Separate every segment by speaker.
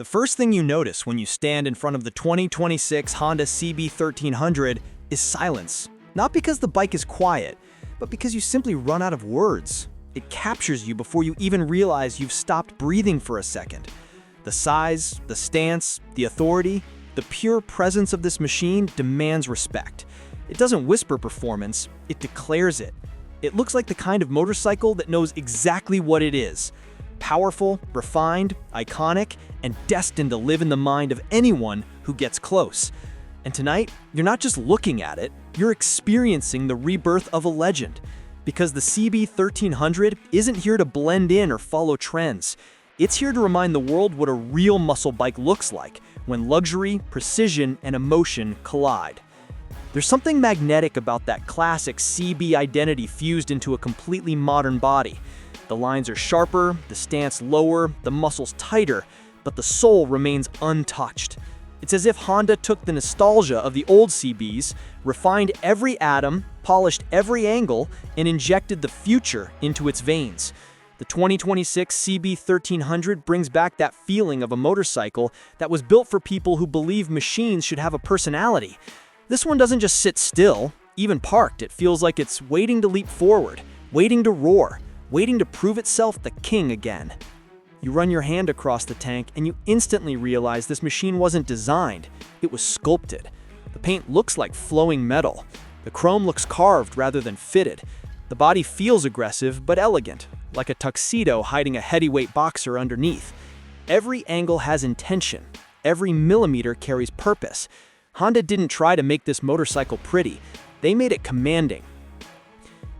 Speaker 1: The first thing you notice when you stand in front of the 2026 Honda CB1300 is silence. Not because the bike is quiet, but because you simply run out of words. It captures you before you even realize you've stopped breathing for a second. The size, the stance, the authority, the pure presence of this machine demands respect. It doesn't whisper performance, it declares it. It looks like the kind of motorcycle that knows exactly what it is. Powerful, refined, iconic, and destined to live in the mind of anyone who gets close. And tonight, you're not just looking at it, you're experiencing the rebirth of a legend. Because the CB1300 isn't here to blend in or follow trends. It's here to remind the world what a real muscle bike looks like when luxury, precision, and emotion collide. There's something magnetic about that classic CB identity fused into a completely modern body. The lines are sharper, the stance lower, the muscles tighter, but the soul remains untouched. It's as if Honda took the nostalgia of the old CBs, refined every atom, polished every angle, and injected the future into its veins. The 2026 CB1300 brings back that feeling of a motorcycle that was built for people who believe machines should have a personality. This one doesn't just sit still, even parked, it feels like it's waiting to leap forward, waiting to roar, waiting to prove itself the king again. You run your hand across the tank and you instantly realize this machine wasn't designed, it was sculpted. The paint looks like flowing metal. The chrome looks carved rather than fitted. The body feels aggressive but elegant, like a tuxedo hiding a heavyweight boxer underneath. Every angle has intention. Every millimeter carries purpose. Honda didn't try to make this motorcycle pretty. They made it commanding.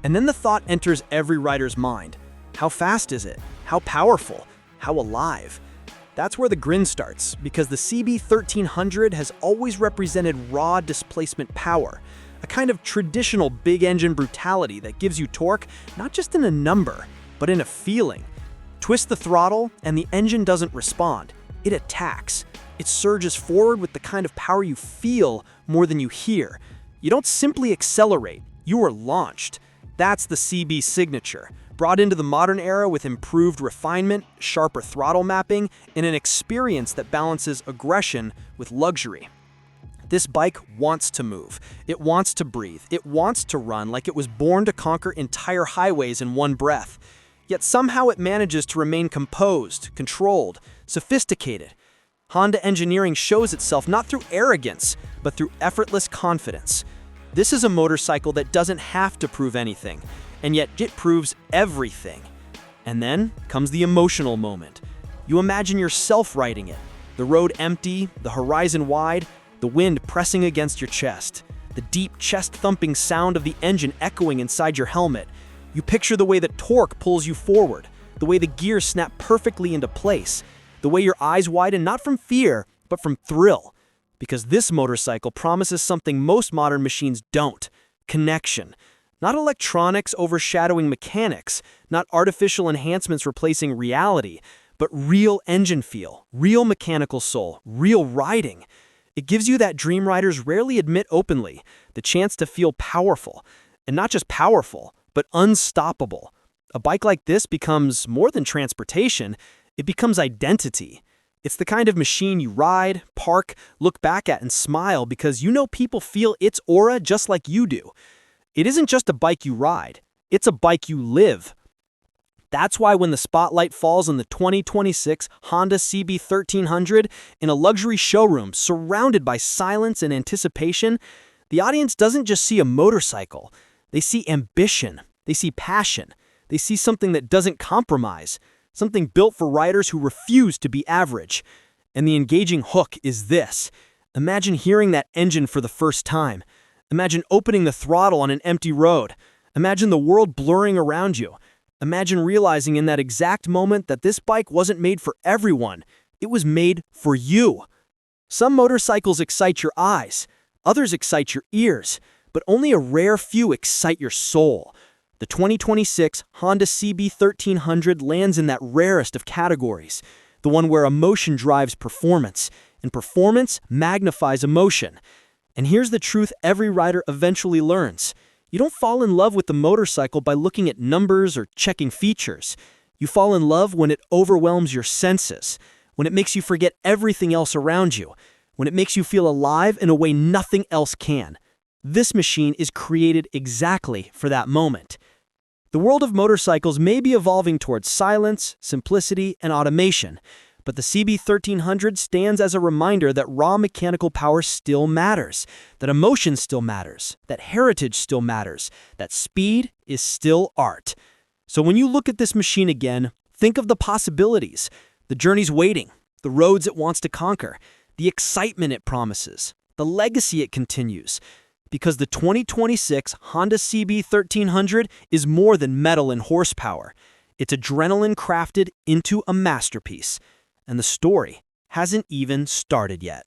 Speaker 1: And then the thought enters every rider's mind. How fast is it? How powerful? How alive? That's where the grin starts, because the CB1300 has always represented raw displacement power, a kind of traditional big engine brutality that gives you torque not just in a number, but in a feeling. Twist the throttle and the engine doesn't respond. It attacks. It surges forward with the kind of power you feel more than you hear. You don't simply accelerate, you are launched. That's the CB signature, brought into the modern era with improved refinement, sharper throttle mapping, and an experience that balances aggression with luxury. This bike wants to move. It wants to breathe. It wants to run like it was born to conquer entire highways in one breath. Yet somehow it manages to remain composed, controlled, sophisticated. Honda engineering shows itself not through arrogance, but through effortless confidence. This is a motorcycle that doesn't have to prove anything, and yet it proves everything. And then comes the emotional moment. You imagine yourself riding it, the road empty, the horizon wide, the wind pressing against your chest, the deep chest-thumping sound of the engine echoing inside your helmet. You picture the way that torque pulls you forward, the way the gears snap perfectly into place, the way your eyes widen not from fear, but from thrill. Because this motorcycle promises something most modern machines don't: connection. Not electronics overshadowing mechanics, not artificial enhancements replacing reality, but real engine feel, real mechanical soul, real riding. It gives you that dream riders rarely admit openly, the chance to feel powerful. And not just powerful, but unstoppable. A bike like this becomes more than transportation, it becomes identity. It's the kind of machine you ride, park, look back at, and smile because you know people feel its aura just like you do. It isn't just a bike you ride, it's a bike you live. That's why when the spotlight falls on the 2026 Honda CB1300 in a luxury showroom surrounded by silence and anticipation, the audience doesn't just see a motorcycle. They see ambition, they see passion, they see something that doesn't compromise, something built for riders who refuse to be average. And the engaging hook is this. Imagine hearing that engine for the first time. Imagine opening the throttle on an empty road. Imagine the world blurring around you. Imagine realizing in that exact moment that this bike wasn't made for everyone. It was made for you. Some motorcycles excite your eyes. Others excite your ears. But only a rare few excite your soul. The 2026 Honda CB1300 lands in that rarest of categories, the one where emotion drives performance, and performance magnifies emotion. And here's the truth every rider eventually learns. You don't fall in love with the motorcycle by looking at numbers or checking features. You fall in love when it overwhelms your senses, when it makes you forget everything else around you, when it makes you feel alive in a way nothing else can. This machine is created exactly for that moment. The world of motorcycles may be evolving towards silence, simplicity, and automation, but the CB1300 stands as a reminder that raw mechanical power still matters, that emotion still matters, that heritage still matters, that speed is still art. So when you look at this machine again, think of the possibilities, the journeys waiting, the roads it wants to conquer, the excitement it promises, the legacy it continues. Because the 2026 Honda CB1300 is more than metal and horsepower. It's adrenaline crafted into a masterpiece. And the story hasn't even started yet.